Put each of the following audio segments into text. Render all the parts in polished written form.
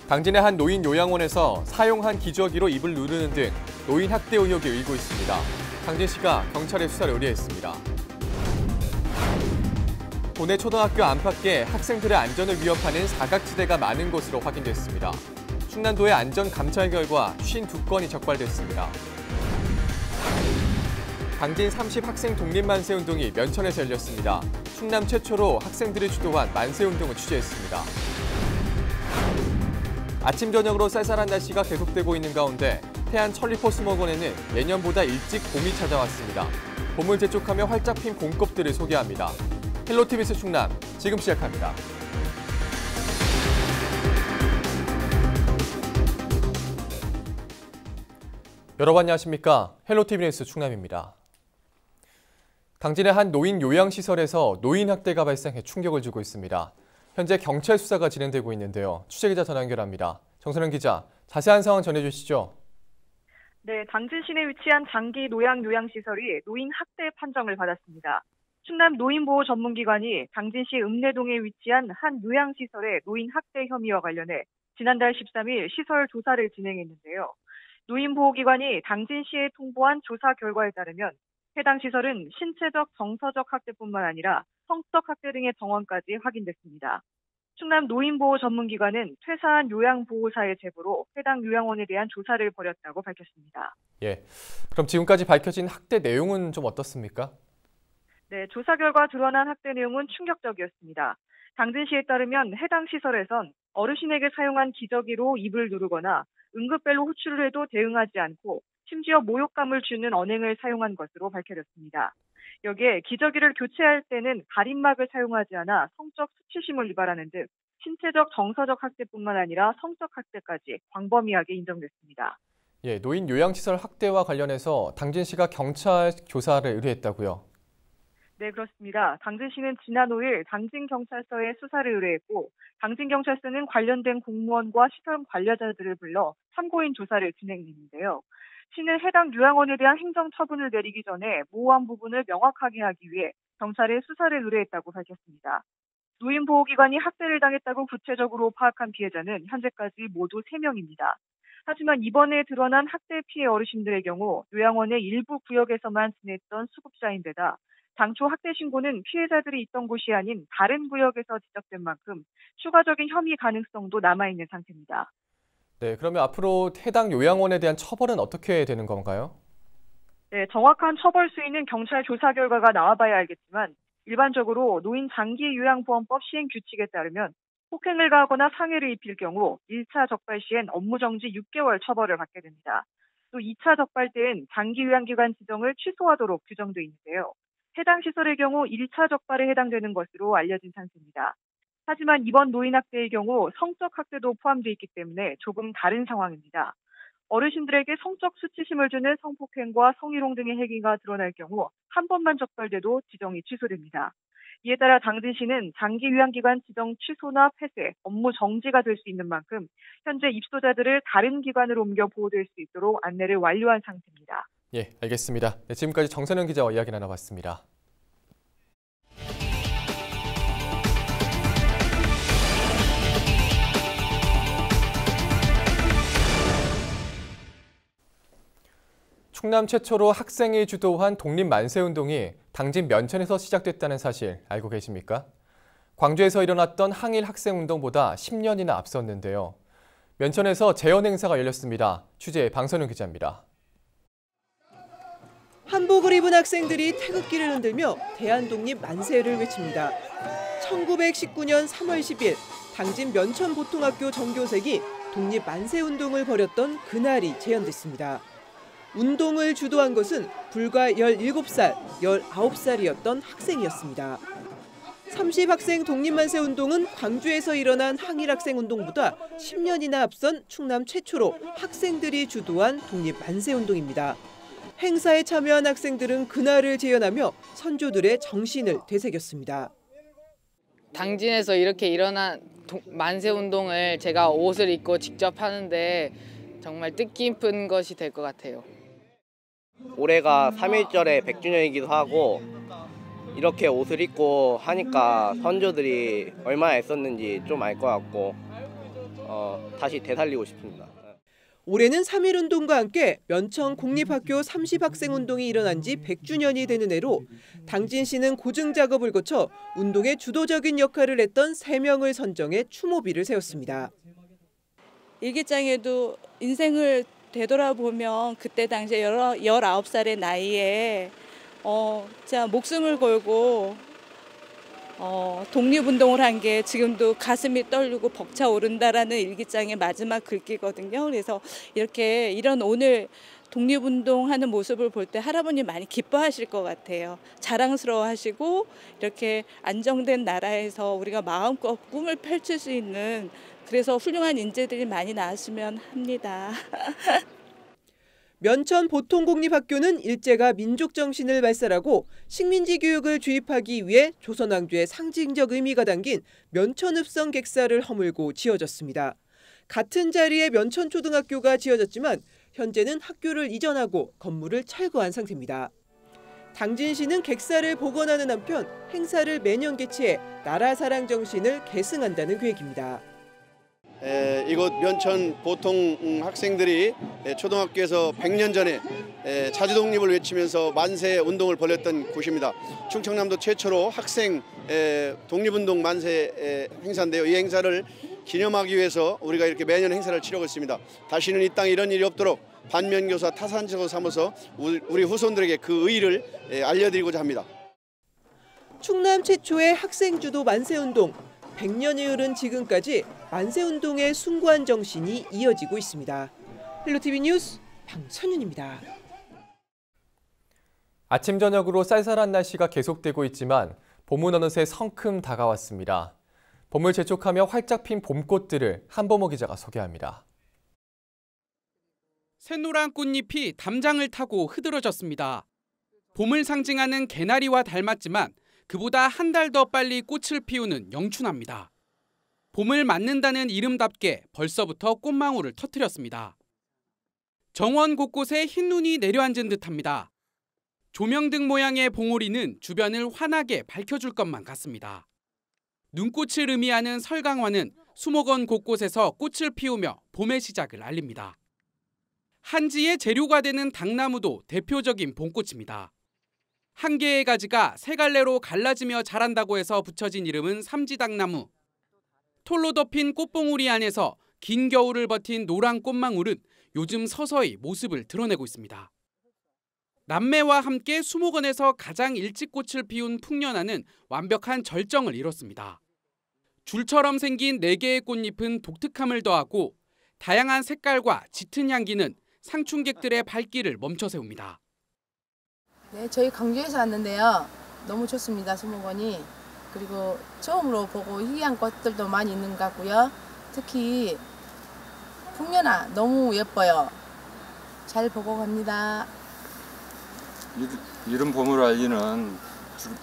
당진의 한 노인 요양원에서 사용한 기저귀로 입을 누르는 등 노인 학대 의혹이 일고 있습니다. 당진시가 경찰에 수사를 의뢰했습니다. 도내 초등학교 안팎에 학생들의 안전을 위협하는 사각지대가 많은 것으로 확인됐습니다. 충남도의 안전 감찰 결과 52건이 적발됐습니다. 당진 30학생 독립만세운동이 면천에서 열렸습니다. 충남 최초로 학생들이 주도한 만세운동을 취재했습니다. 아침 저녁으로 쌀쌀한 날씨가 계속되고 있는 가운데 태안 천리포수목원에는 예년보다 일찍 봄이 찾아왔습니다. 봄을 재촉하며 활짝 핀 봄꽃들을 소개합니다. 헬로티비스 충남, 지금 시작합니다. 여러분 안녕하십니까? 헬로티비스 충남입니다. 당진의 한 노인 요양시설에서 노인 학대가 발생해 충격을 주고 있습니다. 현재 경찰 수사가 진행되고 있는데요. 취재기자 전화 연결합니다. 정선영 기자, 자세한 상황 전해주시죠. 네, 당진 시내에 위치한 장기 노양 요양시설이 노인 학대 판정을 받았습니다. 충남 노인보호 전문기관이 당진시 읍내동에 위치한 한 요양시설의 노인 학대 혐의와 관련해 지난달 13일 시설 조사를 진행했는데요. 노인보호기관이 당진시에 통보한 조사 결과에 따르면 해당 시설은 신체적, 정서적 학대뿐만 아니라 성적 학대 등의 정황까지 확인됐습니다. 충남 노인보호 전문기관은 퇴사한 요양보호사의 제보로 해당 요양원에 대한 조사를 벌였다고 밝혔습니다. 그럼 지금까지 밝혀진 학대 내용은 좀 어떻습니까? 네, 조사 결과 드러난 학대 내용은 충격적이었습니다. 당진시에 따르면 해당 시설에선 어르신에게 사용한 기저귀로 입을 누르거나 응급벨로 호출을 해도 대응하지 않고 심지어 모욕감을 주는 언행을 사용한 것으로 밝혀졌습니다. 여기에 기저귀를 교체할 때는 가림막을 사용하지 않아 성적 수치심을 유발하는 등 신체적, 정서적 학대뿐만 아니라 성적 학대까지 광범위하게 인정됐습니다. 노인 요양시설 학대와 관련해서 당진시가 경찰 조사를 의뢰했다고요? 네, 그렇습니다. 당진시는 지난 5일 당진경찰서에 수사를 의뢰했고 당진경찰서는 관련된 공무원과 시설 관리자들을 불러 참고인 조사를 진행했는데요. 시는 해당 요양원에 대한 행정처분을 내리기 전에 모호한 부분을 명확하게 하기 위해 경찰에 수사를 의뢰했다고 밝혔습니다. 노인보호기관이 학대를 당했다고 구체적으로 파악한 피해자는 현재까지 모두 3명입니다. 하지만 이번에 드러난 학대 피해 어르신들의 경우 요양원의 일부 구역에서만 지냈던 수급자인데다 당초 학대 신고는 피해자들이 있던 곳이 아닌 다른 구역에서 지적된 만큼 추가적인 혐의 가능성도 남아있는 상태입니다. 네, 그러면 앞으로 해당 요양원에 대한 처벌은 어떻게 되는 건가요? 네, 정확한 처벌 수위는 경찰 조사 결과가 나와봐야 알겠지만 일반적으로 노인 장기요양보험법 시행 규칙에 따르면 폭행을 가하거나 상해를 입힐 경우 1차 적발 시엔 업무정지 6개월 처벌을 받게 됩니다. 또 2차 적발 때엔 장기요양기관 지정을 취소하도록 규정돼 있는데요. 해당 시설의 경우 1차 적발에 해당되는 것으로 알려진 상태입니다. 하지만 이번 노인학대의 경우 성적 학대도 포함되어 있기 때문에 조금 다른 상황입니다. 어르신들에게 성적 수치심을 주는 성폭행과 성희롱 등의 행위가 드러날 경우 한 번만 적발돼도 지정이 취소됩니다. 이에 따라 당진시는 장기요양기관 지정 취소나 폐쇄, 업무 정지가 될 수 있는 만큼 현재 입소자들을 다른 기관으로 옮겨 보호될 수 있도록 안내를 완료한 상태입니다. 알겠습니다. 지금까지 정선영 기자와 이야기 나눠봤습니다. 충남 최초로 학생이 주도한 독립만세운동이 당진 면천에서 시작됐다는 사실 알고 계십니까? 광주에서 일어났던 항일 학생운동보다 10년이나 앞섰는데요. 면천에서 재현 행사가 열렸습니다. 취재 방선웅 기자입니다. 한복을 입은 학생들이 태극기를 흔들며 대한독립 만세를 외칩니다. 1919년 3월 10일 당진 면천보통학교 전교생이 독립 만세운동을 벌였던 그날이 재현됐습니다. 운동을 주도한 것은 불과 17살, 19살이었던 학생이었습니다. 30학생 독립만세운동은 광주에서 일어난 항일학생운동보다 10년이나 앞선 충남 최초로 학생들이 주도한 독립만세운동입니다. 행사에 참여한 학생들은 그날을 재현하며 선조들의 정신을 되새겼습니다. 당진에서 이렇게 일어난 만세운동을 제가 옷을 입고 직접 하는데 정말 뜻깊은 것이 될 것 같아요. 올해가 3.1절의 100주년이기도 하고 이렇게 옷을 입고 하니까 선조들이 얼마나 애썼는지 좀 알 것 같고 다시 되살리고 싶습니다. 올해는 3.1운동과 함께 면천 공립학교 30학생운동이 일어난 지 100주년이 되는 해로 당진시는 고증 작업을 거쳐 운동의 주도적인 역할을 했던 3명을 선정해 추모비를 세웠습니다. 일기장에도 인생을 되돌아보면 그때 당시에 19살의 나이에 진짜 목숨을 걸고 독립운동을 한 게 지금도 가슴이 떨리고 벅차오른다라는 일기장의 마지막 글귀거든요. 그래서 이런 오늘 독립운동하는 모습을 볼 때 할아버님 많이 기뻐하실 것 같아요. 자랑스러워하시고 이렇게 안정된 나라에서 우리가 마음껏 꿈을 펼칠 수 있는 그래서 훌륭한 인재들이 많이 나왔으면 합니다. 면천 보통공립학교는 일제가 민족 정신을 발살하고 식민지 교육을 주입하기 위해 조선왕조의 상징적 의미가 담긴 면천읍성 객사를 허물고 지어졌습니다. 같은 자리에 면천초등학교가 지어졌지만 현재는 학교를 이전하고 건물을 철거한 상태입니다. 당진시는 객사를 복원하는 한편 행사를 매년 개최해 나라 사랑 정신을 계승한다는 계획입니다. 이곳 면천 보통 학생들이 초등학교에서 100년 전에 자주독립을 외치면서 만세 운동을 벌였던 곳입니다. 충청남도 최초로 학생 독립운동 만세 행사인데요. 이 행사를 기념하기 위해서 우리가 이렇게 매년 행사를 치르고 있습니다. 다시는 이 땅에 이런 일이 없도록 반면교사 타산지로 삼아서 우리 후손들에게 그 의의를 알려드리고자 합니다. 충남 최초의 학생주도 만세운동. 100년이 흐른 지금까지 만세운동의 숭고한 정신이 이어지고 있습니다. 헬로티비 뉴스 방선윤입니다. 아침 저녁으로 쌀쌀한 날씨가 계속되고 있지만 봄은 어느새 성큼 다가왔습니다. 봄을 재촉하며 활짝 핀 봄꽃들을 한범호 기자가 소개합니다. 새노란 꽃잎이 담장을 타고 흐드러졌습니다. 봄을 상징하는 개나리와 닮았지만 그보다 한 달 더 빨리 꽃을 피우는 영춘화입니다. 봄을 맞는다는 이름답게 벌써부터 꽃망울을 터뜨렸습니다. 정원 곳곳에 흰 눈이 내려앉은 듯합니다. 조명등 모양의 봉오리는 주변을 환하게 밝혀줄 것만 같습니다. 눈꽃을 의미하는 설강화는 수목원 곳곳에서 꽃을 피우며 봄의 시작을 알립니다. 한지의 재료가 되는 당나무도 대표적인 봄꽃입니다. 한 개의 가지가 세 갈래로 갈라지며 자란다고 해서 붙여진 이름은 삼지당나무. 톨로 덮인 꽃봉우리 안에서 긴 겨울을 버틴 노란 꽃망울은 요즘 서서히 모습을 드러내고 있습니다. 남매와 함께 수목원에서 가장 일찍 꽃을 피운 풍년화는 완벽한 절정을 이뤘습니다. 줄처럼 생긴 4개의 꽃잎은 독특함을 더하고 다양한 색깔과 짙은 향기는 상춘객들의 발길을 멈춰 세웁니다. 네, 저희 강주에서 왔는데요. 너무 좋습니다, 수목원이. 그리고 처음으로 보고 희귀한 꽃들도 많이 있는 것 같고요. 특히 풍년화 너무 예뻐요. 잘 보고 갑니다. 이른 봄을 알리는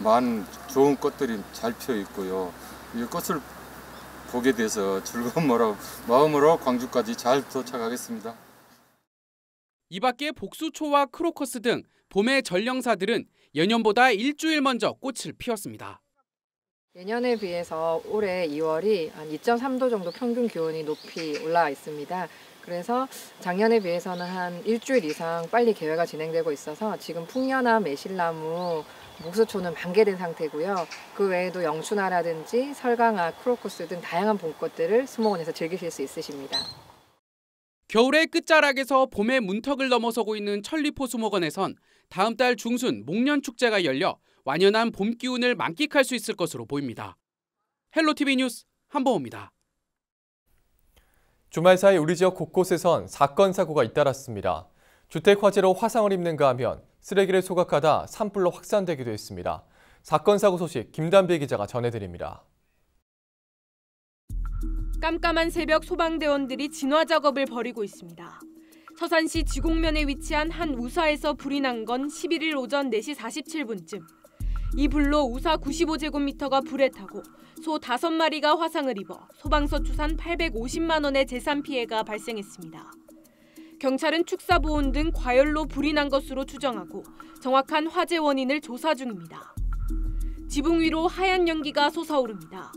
많은 좋은 꽃들이 잘 피어 있고요. 이 꽃을 보게 돼서 즐거운 마음으로 광주까지 잘 도착하겠습니다. 이 밖에 복수초와 크로커스 등 봄의 전령사들은 예년보다 일주일 먼저 꽃을 피웠습니다. 예년에 비해서 올해 2월이 한 2.3도 정도 평균 기온이 높이 올라와 있습니다. 그래서 작년에 비해서는 한 일주일 이상 빨리 개회가 진행되고 있어서 지금 풍년화, 매실나무, 목수초는 만개된 상태고요. 그 외에도 영춘화라든지 설강화, 크로커스 등 다양한 봄꽃들을 수목원에서 즐기실 수 있으십니다. 겨울의 끝자락에서 봄의 문턱을 넘어서고 있는 천리포 수목원에선 다음 달 중순 목련축제가 열려 완연한 봄 기운을 만끽할 수 있을 것으로 보입니다. 헬로티비 뉴스 한범호입니다. 주말 사이 우리 지역 곳곳에선 사건 사고가 잇따랐습니다. 주택 화재로 화상을 입는가 하면 쓰레기를 소각하다 산불로 확산되기도 했습니다. 사건 사고 소식 김단비 기자가 전해드립니다. 깜깜한 새벽 소방대원들이 진화 작업을 벌이고 있습니다. 서산시 지곡면에 위치한 한 우사에서 불이 난 건 11일 오전 4시 47분쯤. 이 불로 우사 95제곱미터가 불에 타고 소 5마리가 화상을 입어 소방서 추산 850만 원의 재산 피해가 발생했습니다. 경찰은 축사보온 등 과열로 불이 난 것으로 추정하고 정확한 화재 원인을 조사 중입니다. 지붕 위로 하얀 연기가 솟아오릅니다.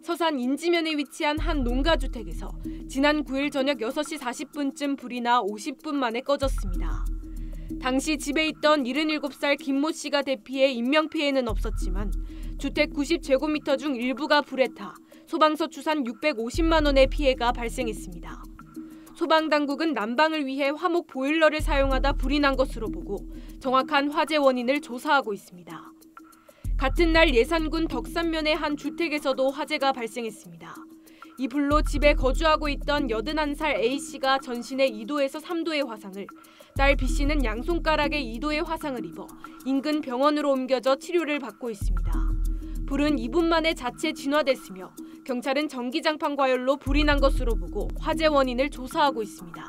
서산 인지면에 위치한 한 농가주택에서 지난 9일 저녁 6시 40분쯤 불이 나 50분 만에 꺼졌습니다. 당시 집에 있던 77살 김모 씨가 대피해 인명피해는 없었지만 주택 90제곱미터 중 일부가 불에 타 소방서 추산 650만 원의 피해가 발생했습니다. 소방당국은 난방을 위해 화목 보일러를 사용하다 불이 난 것으로 보고 정확한 화재 원인을 조사하고 있습니다. 같은 날 예산군 덕산면의 한 주택에서도 화재가 발생했습니다. 이 불로 집에 거주하고 있던 81살 A씨가 전신에 2도에서 3도의 화상을, 딸 B씨는 양손가락에 2도의 화상을 입어 인근 병원으로 옮겨져 치료를 받고 있습니다. 불은 2분 만에 자체 진화됐으며 경찰은 전기장판 과열로 불이 난 것으로 보고 화재 원인을 조사하고 있습니다.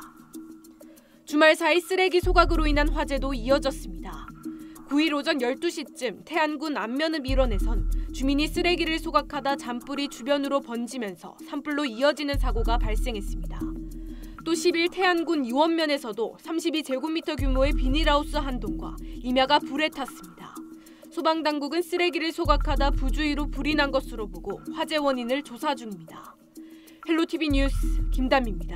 주말 사이 쓰레기 소각으로 인한 화재도 이어졌습니다. 9일 오전 12시쯤 태안군 안면읍 일원에선 주민이 쓰레기를 소각하다 잔불이 주변으로 번지면서 산불로 이어지는 사고가 발생했습니다. 또 10일 태안군 이원면에서도 32제곱미터 규모의 비닐하우스 한 동과 임야가 불에 탔습니다. 소방당국은 쓰레기를 소각하다 부주의로 불이 난 것으로 보고 화재 원인을 조사 중입니다. 헬로티비 뉴스 김담입니다.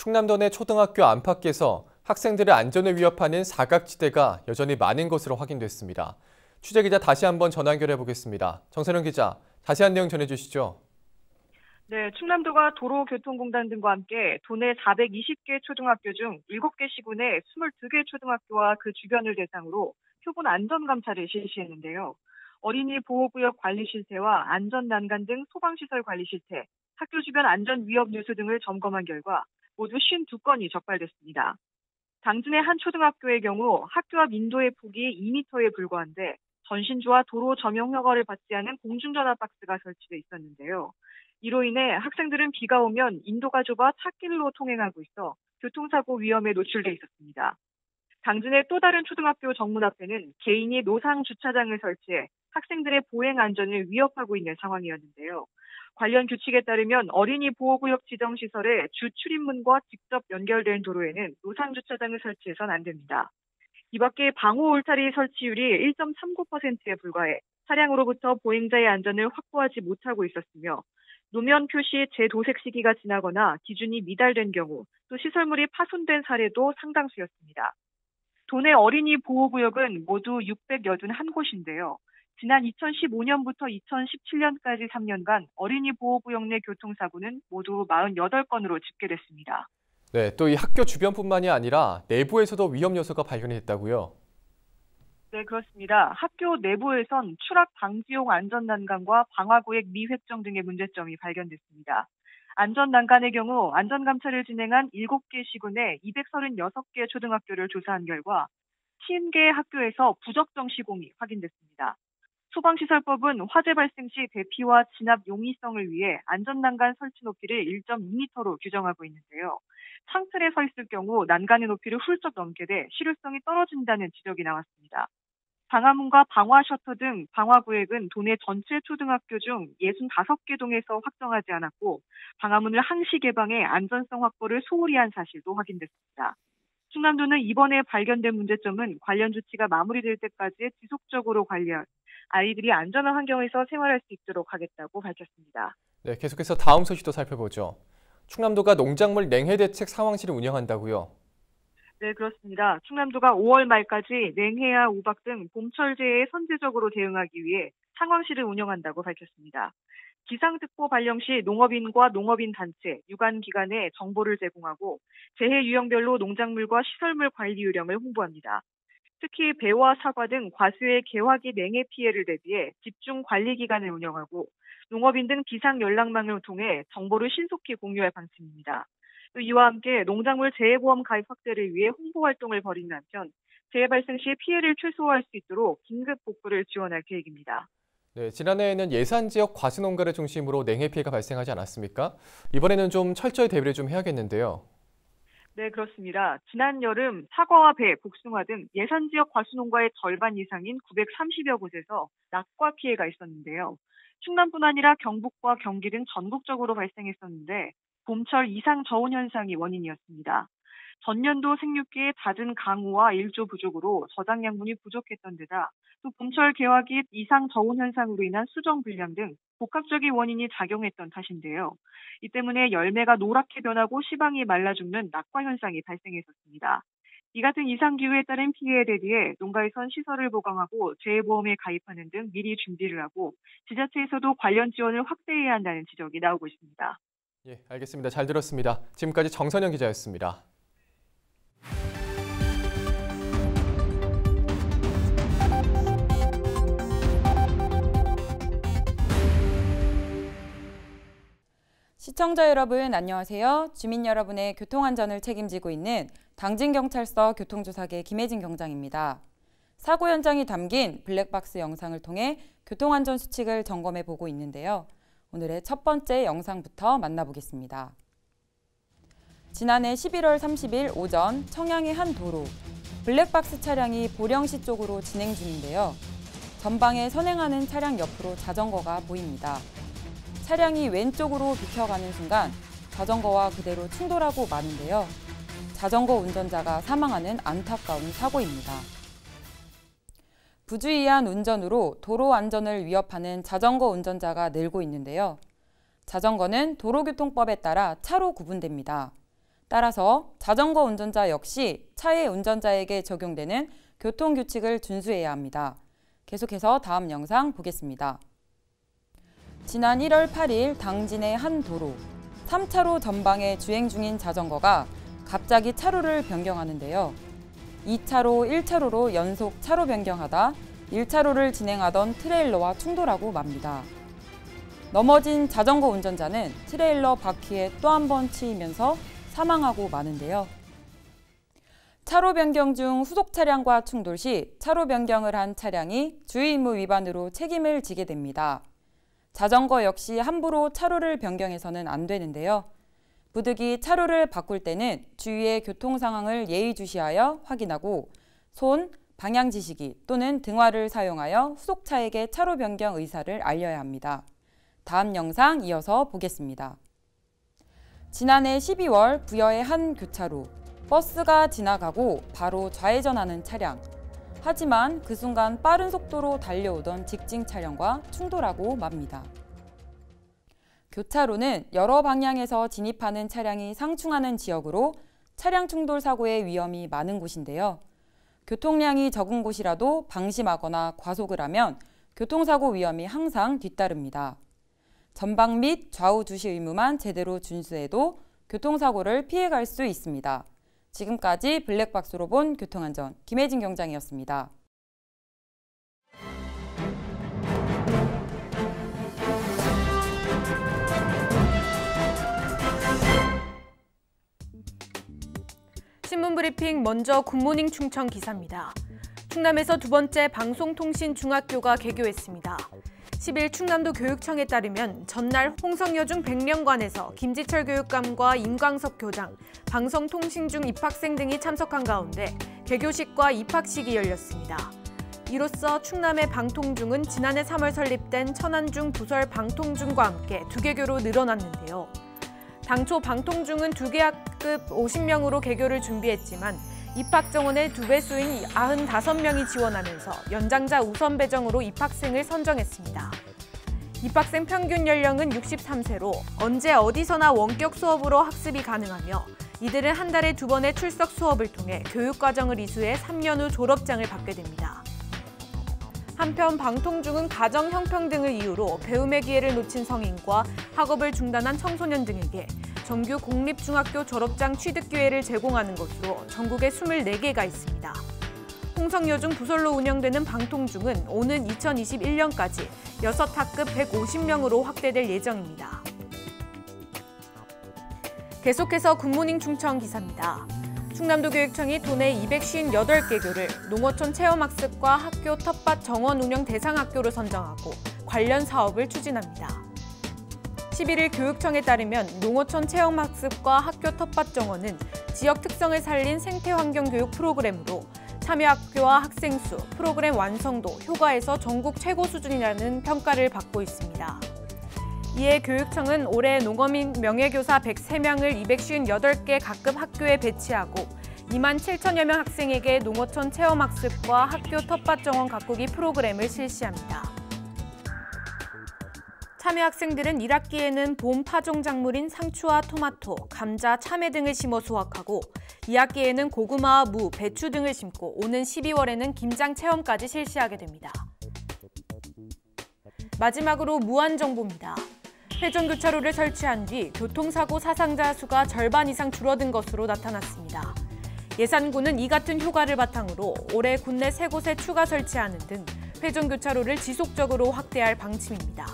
충남도 내 초등학교 안팎에서 학생들의 안전을 위협하는 사각지대가 여전히 많은 것으로 확인됐습니다. 취재기자 다시 한번 전화 연결해 보겠습니다. 정세령 기자, 자세한 내용 전해주시죠. 네, 충남도가 도로교통공단 등과 함께 도내 420개 초등학교 중 7개 시군의 22개 초등학교와 그 주변을 대상으로 표본 안전감찰을 실시했는데요. 어린이 보호구역 관리 실태와 안전난간 등 소방시설 관리 실태, 학교 주변 안전 위협 뉴스 등을 점검한 결과 모두 52건이 적발됐습니다. 당진의 한 초등학교의 경우 학교 앞 인도의 폭이 2m에 불과한데 전신주와 도로 점용 허가를 받지 않은 공중전화 박스가 설치돼 있었는데요. 이로 인해 학생들은 비가 오면 인도가 좁아 찻길로 통행하고 있어 교통사고 위험에 노출돼 있었습니다. 당진의 또 다른 초등학교 정문 앞에는 개인이 노상 주차장을 설치해 학생들의 보행 안전을 위협하고 있는 상황이었는데요. 관련 규칙에 따르면 어린이 보호구역 지정시설의 주 출입문과 직접 연결된 도로에는 노상 주차장을 설치해서는 안 됩니다. 이 밖에 방호 울타리 설치율이 1.39%에 불과해 차량으로부터 보행자의 안전을 확보하지 못하고 있었으며 노면 표시 재도색 시기가 지나거나 기준이 미달된 경우 또 시설물이 파손된 사례도 상당수였습니다. 도내 어린이 보호구역은 모두 681곳인데요. 지난 2015년부터 2017년까지 3년간 어린이 보호구역 내 교통사고는 모두 48건으로 집계됐습니다. 네, 또 이 학교 주변뿐만이 아니라 내부에서도 위험 요소가 발견이 됐다고요? 네, 그렇습니다. 학교 내부에선 추락 방지용 안전난간과 방화구역 미획정 등의 문제점이 발견됐습니다. 안전난간의 경우 안전감찰을 진행한 7개 시군의 236개 초등학교를 조사한 결과 50개 학교에서 부적정 시공이 확인됐습니다. 소방시설법은 화재 발생 시 대피와 진압 용이성을 위해 안전난간 설치 높이를 1.2m로 규정하고 있는데요. 창틀에 서 있을 경우 난간의 높이를 훌쩍 넘게 돼 실효성이 떨어진다는 지적이 나왔습니다. 방화문과 방화 셔터 등 방화구역은 도내 전체 초등학교 중 65개 동에서 확정하지 않았고 방화문을 항시 개방해 안전성 확보를 소홀히 한 사실도 확인됐습니다. 충남도는 이번에 발견된 문제점은 관련 조치가 마무리될 때까지 지속적으로 관리할 아이들이 안전한 환경에서 생활할 수 있도록 하겠다고 밝혔습니다. 네, 계속해서 다음 소식도 살펴보죠. 충남도가 농작물 냉해 대책 상황실을 운영한다고요? 네, 그렇습니다. 충남도가 5월 말까지 냉해와 우박 등 봄철재해에 선제적으로 대응하기 위해 상황실을 운영한다고 밝혔습니다. 기상특보 발령 시 농업인과 농업인 단체, 유관기관에 정보를 제공하고 재해 유형별로 농작물과 시설물 관리 요령을 홍보합니다. 특히 배와 사과 등 과수의 개화기 냉해 피해를 대비해 집중 관리 기관을 운영하고 농업인 등 비상 연락망을 통해 정보를 신속히 공유할 방침입니다. 또 이와 함께 농작물 재해보험 가입 확대를 위해 홍보 활동을 벌이는 한편 재해 발생 시 피해를 최소화할 수 있도록 긴급 복구를 지원할 계획입니다. 네, 지난해에는 예산 지역 과수 농가를 중심으로 냉해 피해가 발생하지 않았습니까? 이번에는 좀 철저히 대비를 좀 해야겠는데요. 네, 그렇습니다. 지난 여름 사과와 배, 복숭아 등 예산 지역 과수 농가의 절반 이상인 930여 곳에서 낙과 피해가 있었는데요. 충남뿐 아니라 경북과 경기 등 전국적으로 발생했었는데 봄철 이상 저온 현상이 원인이었습니다. 전년도 생육기의 잦은 강우와 일조 부족으로 저장 양분이 부족했던 데다 또 봄철 개화기 이상 저온 현상으로 인한 수정 불량 등 복합적인 원인이 작용했던 탓인데요. 이 때문에 열매가 노랗게 변하고 시방이 말라 죽는 낙과 현상이 발생했었습니다. 이 같은 이상 기후에 따른 피해에 대비해 농가에선 시설을 보강하고 재해보험에 가입하는 등 미리 준비를 하고 지자체에서도 관련 지원을 확대해야 한다는 지적이 나오고 있습니다. 예, 알겠습니다. 잘 들었습니다. 지금까지 정선영 기자였습니다. 시청자 여러분 안녕하세요. 주민 여러분의 교통안전을 책임지고 있는 당진경찰서 교통조사계 김혜진 경장입니다. 사고 현장이 담긴 블랙박스 영상을 통해 교통안전 수칙을 점검해 보고 있는데요. 오늘의 첫 번째 영상부터 만나보겠습니다. 지난해 11월 30일 오전 청양의 한 도로, 블랙박스 차량이 보령시 쪽으로 진행 중인데요. 전방에 선행하는 차량 옆으로 자전거가 보입니다. 차량이 왼쪽으로 비켜가는 순간 자전거와 그대로 충돌하고 마는데요. 자전거 운전자가 사망하는 안타까운 사고입니다. 부주의한 운전으로 도로 안전을 위협하는 자전거 운전자가 늘고 있는데요. 자전거는 도로교통법에 따라 차로 구분됩니다. 따라서 자전거 운전자 역시 차의 운전자에게 적용되는 교통규칙을 준수해야 합니다. 계속해서 다음 영상 보겠습니다. 지난 1월 8일 당진의 한 도로, 3차로 전방에 주행 중인 자전거가 갑자기 차로를 변경하는데요. 2차로, 1차로로 연속 차로 변경하다 1차로를 진행하던 트레일러와 충돌하고 맙니다. 넘어진 자전거 운전자는 트레일러 바퀴에 또 한 번 치이면서 사망하고 마는데요. 차로 변경 중 후속 차량과 충돌 시 차로 변경을 한 차량이 주의의무 위반으로 책임을 지게 됩니다. 자전거 역시 함부로 차로를 변경해서는 안 되는데요. 부득이 차로를 바꿀 때는 주위의 교통 상황을 예의주시하여 확인하고 손, 방향 지시기 또는 등화를 사용하여 후속차에게 차로 변경 의사를 알려야 합니다. 다음 영상 이어서 보겠습니다. 지난해 12월 부여의 한 교차로, 버스가 지나가고 바로 좌회전하는 차량. 하지만 그 순간 빠른 속도로 달려오던 직진 차량과 충돌하고 맙니다. 교차로는 여러 방향에서 진입하는 차량이 상충하는 지역으로 차량 충돌 사고의 위험이 많은 곳인데요. 교통량이 적은 곳이라도 방심하거나 과속을 하면 교통사고 위험이 항상 뒤따릅니다. 전방 및 좌우 주시 의무만 제대로 준수해도 교통사고를 피해갈 수 있습니다. 지금까지 블랙박스로 본 교통안전 김혜진 경장이었습니다. 신문브리핑 먼저 굿모닝 충청 기사입니다. 충남에서 두 번째 방송통신중학교가 개교했습니다. 10일 충남도 교육청에 따르면 전날 홍성여중 백령관에서 김지철 교육감과 임광석 교장, 방송통신중 입학생 등이 참석한 가운데 개교식과 입학식이 열렸습니다. 이로써 충남의 방통중은 지난해 3월 설립된 천안중 부설 방통중과 함께 2개교로 늘어났는데요. 당초 방통중은 2개학급 50명으로 개교를 준비했지만 입학 정원의 2배수인 95명이 지원하면서 연장자 우선 배정으로 입학생을 선정했습니다. 입학생 평균 연령은 63세로 언제 어디서나 원격 수업으로 학습이 가능하며 이들은 한 달에 2번의 출석 수업을 통해 교육과정을 이수해 3년 후 졸업장을 받게 됩니다. 한편 방통중은 가정 형평 등을 이유로 배움의 기회를 놓친 성인과 학업을 중단한 청소년 등에게 정규 공립중학교 졸업장 취득 기회를 제공하는 것으로 전국에 24개가 있습니다. 홍성여중 부설로 운영되는 방통중은 오는 2021년까지 6학급 150명으로 확대될 예정입니다. 계속해서 굿모닝 충청 기사입니다. 충남도 교육청이 도내 258개교를 농어촌 체험학습과 학교 텃밭 정원 운영 대상 학교로 선정하고 관련 사업을 추진합니다. 11일 교육청에 따르면 농어촌 체험학습과 학교 텃밭 정원은 지역 특성을 살린 생태환경교육 프로그램으로 참여학교와 학생 수, 프로그램 완성도, 효과에서 전국 최고 수준이라는 평가를 받고 있습니다. 이에 교육청은 올해 농어민 명예교사 103명을 258개 각급 학교에 배치하고 2만 7천여 명 학생에게 농어촌 체험학습과 학교 텃밭 정원 가꾸기 프로그램을 실시합니다. 참여 학생들은 1학기에는 봄 파종 작물인 상추와 토마토, 감자, 참외 등을 심어 수확하고 2학기에는 고구마와 무, 배추 등을 심고 오는 12월에는 김장 체험까지 실시하게 됩니다. 마지막으로 무안 정보입니다. 회전교차로를 설치한 뒤 교통사고 사상자 수가 절반 이상 줄어든 것으로 나타났습니다. 예산군은 이 같은 효과를 바탕으로 올해 국내 3곳에 추가 설치하는 등 회전교차로를 지속적으로 확대할 방침입니다.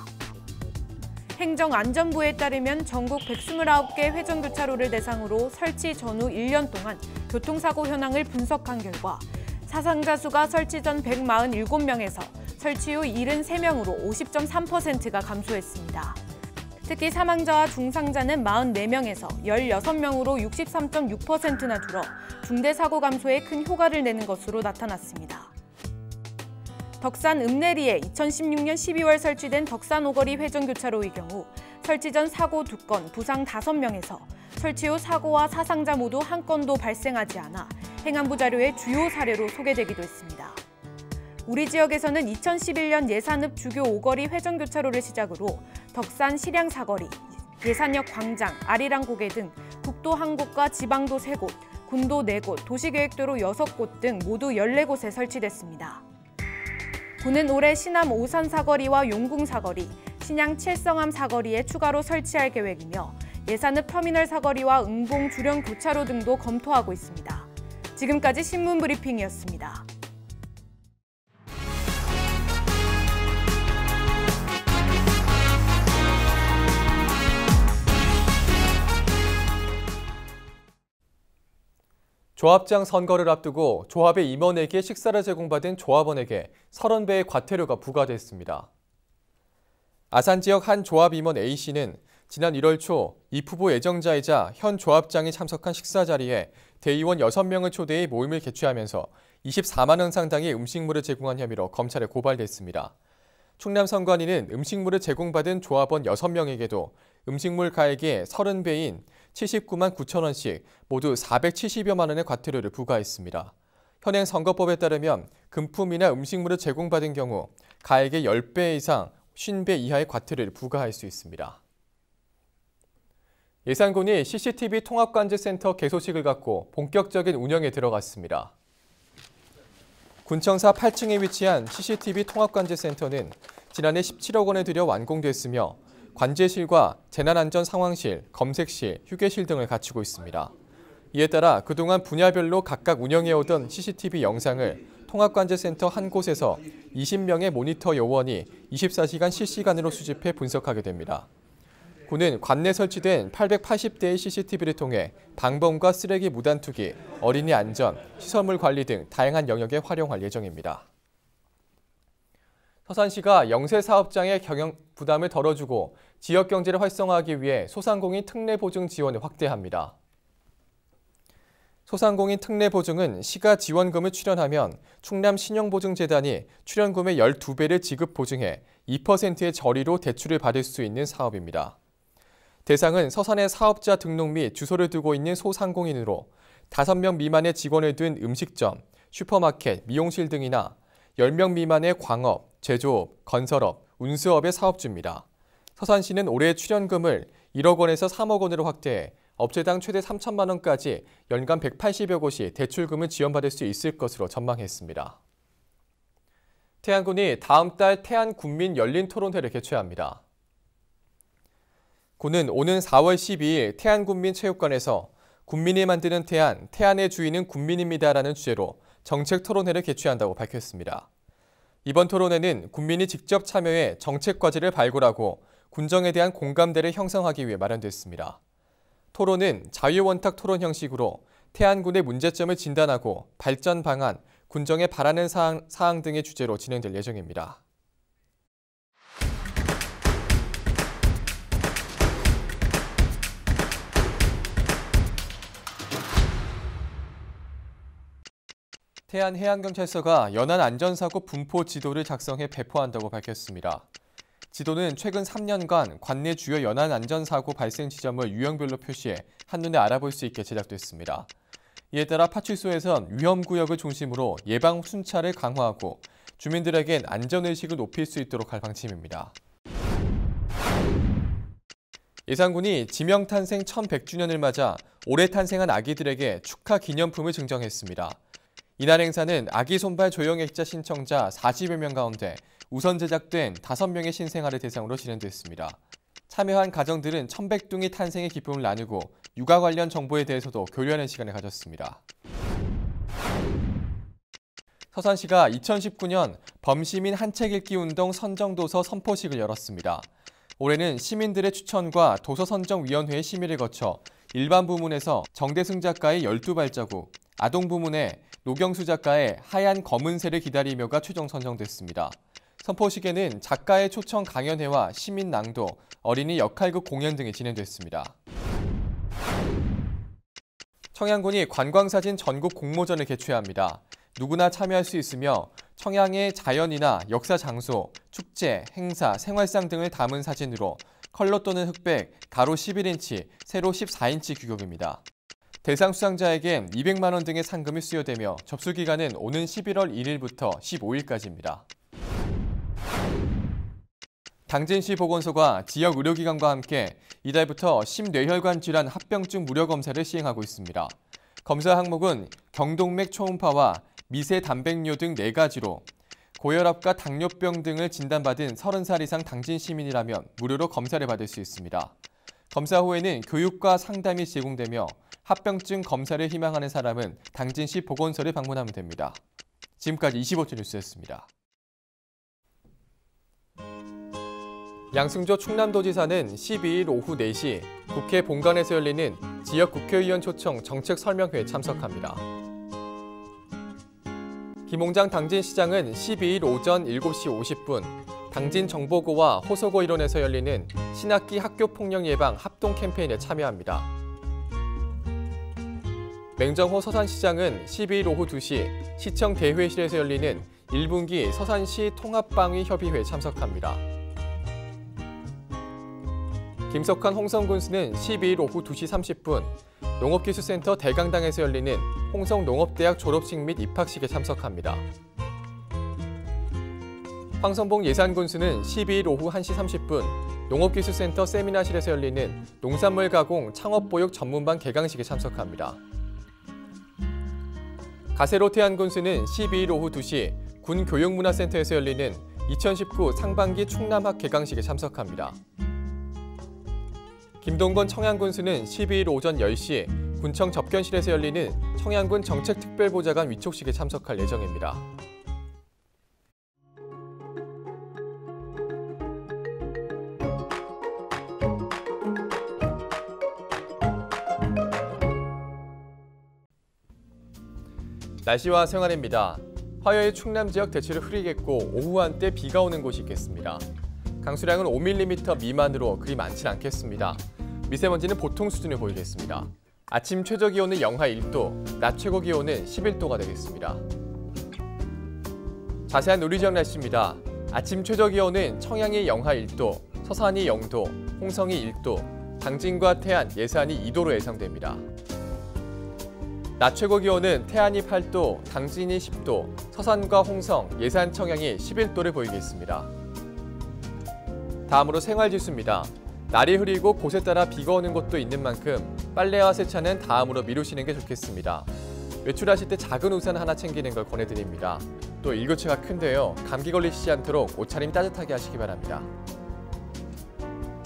행정안전부에 따르면 전국 129개 회전교차로를 대상으로 설치 전후 1년 동안 교통사고 현황을 분석한 결과 사상자 수가 설치 전 147명에서 설치 후 73명으로 50.3%가 감소했습니다. 특히 사망자와 중상자는 44명에서 16명으로 63.6%나 줄어 중대사고 감소에 큰 효과를 내는 것으로 나타났습니다. 덕산 읍내리에 2016년 12월 설치된 덕산 오거리 회전교차로의 경우 설치 전 사고 2건, 부상 5명에서 설치 후 사고와 사상자 모두 한 건도 발생하지 않아 행안부 자료의 주요 사례로 소개되기도 했습니다. 우리 지역에서는 2011년 예산읍 주교 오거리 회전교차로를 시작으로 덕산 실양 사거리, 예산역 광장, 아리랑 고개 등 국도 1곳과 지방도 3곳, 군도 4곳, 도시계획도로 6곳 등 모두 14곳에 설치됐습니다. 군은 올해 신암 오산 사거리와 용궁 사거리, 신양 칠성암 사거리에 추가로 설치할 계획이며 예산읍 터미널 사거리와 응봉 주령 교차로 등도 검토하고 있습니다. 지금까지 신문 브리핑이었습니다. 조합장 선거를 앞두고 조합의 임원에게 식사를 제공받은 조합원에게 30배의 과태료가 부과됐습니다. 아산 지역 한 조합 임원 A씨는 지난 1월 초 이 후보 애정자이자 현 조합장이 참석한 식사 자리에 대의원 6명을 초대해 모임을 개최하면서 24만 원 상당의 음식물을 제공한 혐의로 검찰에 고발됐습니다. 충남 선관위는 음식물을 제공받은 조합원 6명에게도 음식물 가액의 30배인 79만 9천 원씩 모두 470여만 원의 과태료를 부과했습니다. 현행 선거법에 따르면 금품이나 음식물을 제공받은 경우 가액의 10배 이상 50배 이하의 과태료를 부과할 수 있습니다. 예산군이 CCTV 통합관제센터 개소식을 갖고 본격적인 운영에 들어갔습니다. 군청사 8층에 위치한 CCTV 통합관제센터는 지난해 17억 원을 들여 완공됐으며 관제실과 재난안전상황실, 검색실, 휴게실 등을 갖추고 있습니다. 이에 따라 그동안 분야별로 각각 운영해오던 CCTV 영상을 통합관제센터 한 곳에서 20명의 모니터 요원이 24시간 실시간으로 수집해 분석하게 됩니다. 군은 관내 설치된 880대의 CCTV를 통해 방범과 쓰레기 무단 투기, 어린이 안전, 시설물 관리 등 다양한 영역에 활용할 예정입니다. 서산시가 영세 사업장의 경영 부담을 덜어주고 지역 경제를 활성화하기 위해 소상공인 특례 보증 지원을 확대합니다. 소상공인 특례 보증은 시가 지원금을 출연하면 충남신용보증재단이 출연금의 12배를 지급 보증해 2%의 저리로 대출을 받을 수 있는 사업입니다. 대상은 서산의 사업자 등록 및 주소를 두고 있는 소상공인으로 5명 미만의 직원을 둔 음식점, 슈퍼마켓, 미용실 등이나 10명 미만의 광업, 제조업, 건설업, 운수업의 사업주입니다. 서산시는 올해 출연금을 1억 원에서 3억 원으로 확대해 업체당 최대 3천만 원까지 연간 180여 곳이 대출금을 지원받을 수 있을 것으로 전망했습니다. 태안군이 다음 달 태안군민 열린 토론회를 개최합니다. 군은 오는 4월 12일 태안군민체육관에서 군민이 만드는 태안, 태안의 주인은 군민입니다라는 주제로 정책 토론회를 개최한다고 밝혔습니다. 이번 토론회는 군민이 직접 참여해 정책 과제를 발굴하고 군정에 대한 공감대를 형성하기 위해 마련됐습니다. 토론은 자유원탁 토론 형식으로 태안군의 문제점을 진단하고 발전 방안, 군정에 바라는 사항 등의 주제로 진행될 예정입니다. 태안해양경찰서가 연안안전사고 분포 지도를 작성해 배포한다고 밝혔습니다. 지도는 최근 3년간 관내 주요 연안 안전사고 발생 지점을 유형별로 표시해 한눈에 알아볼 수 있게 제작됐습니다. 이에 따라 파출소에선 위험구역을 중심으로 예방 순찰을 강화하고 주민들에겐 안전의식을 높일 수 있도록 할 방침입니다. 예산군이 지명탄생 1100주년을 맞아 올해 탄생한 아기들에게 축하 기념품을 증정했습니다. 이날 행사는 아기 손발 조형액자 신청자 40여 명 가운데 우선 제작된 5명의 신생아를 대상으로 진행됐습니다. 참여한 가정들은 1100둥이 탄생의 기쁨을 나누고 육아 관련 정보에 대해서도 교류하는 시간을 가졌습니다. 서산시가 2019년 범시민 한책 읽기 운동 선정도서 선포식을 열었습니다. 올해는 시민들의 추천과 도서선정위원회의 심의를 거쳐 일반 부문에서 정대승 작가의 12발자국, 아동 부문에 노경수 작가의 하얀 검은새를 기다리며가 최종 선정됐습니다. 선포식에는 작가의 초청 강연회와 시민 낭독, 어린이 역할극 공연 등이 진행됐습니다. 청양군이 관광사진 전국 공모전을 개최합니다. 누구나 참여할 수 있으며 청양의 자연이나 역사 장소, 축제, 행사, 생활상 등을 담은 사진으로 컬러 또는 흑백, 가로 11인치, 세로 14인치 규격입니다. 대상 수상자에겐 200만 원 등의 상금이 수여되며 접수 기간은 오는 11월 1일부터 15일까지입니다. 당진시 보건소가 지역 의료기관과 함께 이달부터 심뇌혈관 질환 합병증 무료 검사를 시행하고 있습니다. 검사 항목은 경동맥 초음파와 미세 단백뇨 등 4가지로 고혈압과 당뇨병 등을 진단받은 30살 이상 당진 시민이라면 무료로 검사를 받을 수 있습니다. 검사 후에는 교육과 상담이 제공되며 합병증 검사를 희망하는 사람은 당진시 보건소를 방문하면 됩니다. 지금까지 25초 뉴스였습니다. 양승조 충남도지사는 12일 오후 4시 국회 본관에서 열리는 지역 국회의원 초청 정책 설명회에 참석합니다. 김홍장 당진시장은 12일 오전 7시 50분 당진 정보고와 호소고 일원에서 열리는 신학기 학교폭력 예방 합동 캠페인에 참여합니다. 맹정호 서산시장은 12일 오후 2시 시청 대회실에서 열리는 1분기 서산시 통합방위협의회에 참석합니다. 김석환 홍성군수는 12일 오후 2시 30분 농업기술센터 대강당에서 열리는 홍성농업대학 졸업식 및 입학식에 참석합니다. 황선봉 예산군수는 12일 오후 1시 30분 농업기술센터 세미나실에서 열리는 농산물 가공 창업보육 전문반 개강식에 참석합니다. 가세로 태안군수는 12일 오후 2시 군교육문화센터에서 열리는 2019 상반기 충남학 개강식에 참석합니다. 김동건 청양군수는 12일 오전 10시 군청 접견실에서 열리는 청양군 정책특별보좌관 위촉식에 참석할 예정입니다. 날씨와 생활입니다. 화요일 충남 지역 대체로 흐리겠고 오후 한때 비가 오는 곳이 있겠습니다. 강수량은 5mm 미만으로 그리 많진 않겠습니다. 미세먼지는 보통 수준을 보이겠습니다. 아침 최저 기온은 영하 1도, 낮 최고 기온은 11도가 되겠습니다. 자세한 우리 지역 날씨입니다. 아침 최저 기온은 청양이 영하 1도, 서산이 0도, 홍성이 1도, 당진과 태안, 예산이 2도로 예상됩니다. 낮 최고 기온은 태안이 8도, 당진이 10도, 서산과 홍성, 예산, 청양이 11도를 보이겠습니다. 다음으로 생활지수입니다. 날이 흐리고 곳에 따라 비가 오는 곳도 있는 만큼 빨래와 세차는 다음으로 미루시는 게 좋겠습니다. 외출하실 때 작은 우산 하나 챙기는 걸 권해드립니다. 또 일교차가 큰데요. 감기 걸리시지 않도록 옷차림 따뜻하게 하시기 바랍니다.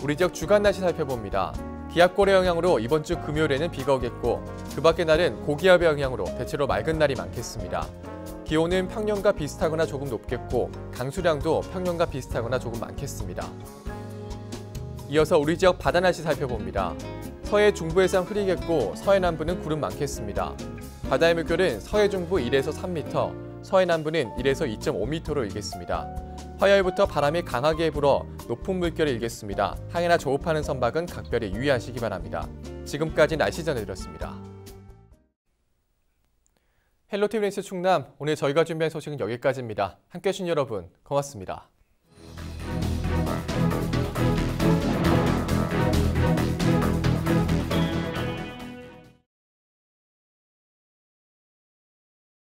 우리 지역 주간 날씨 살펴봅니다. 기압골의 영향으로 이번 주 금요일에는 비가 오겠고 그 밖의 날은 고기압의 영향으로 대체로 맑은 날이 많겠습니다. 기온은 평년과 비슷하거나 조금 높겠고 강수량도 평년과 비슷하거나 조금 많겠습니다. 이어서 우리 지역 바다 날씨 살펴봅니다. 서해 중부 해상 흐리겠고 서해 남부는 구름 많겠습니다. 바다의 물결은 서해 중부 1에서 3m, 서해 남부는 1에서 2.5m로 일겠습니다. 화요일부터 바람이 강하게 불어 높은 물결을 일겠습니다. 항해나 조업하는 선박은 각별히 유의하시기 바랍니다. 지금까지 날씨 전해드렸습니다. 헬로티비 뉴스 충남, 오늘 저희가 준비한 소식은 여기까지입니다. 함께해 주신 여러분 고맙습니다.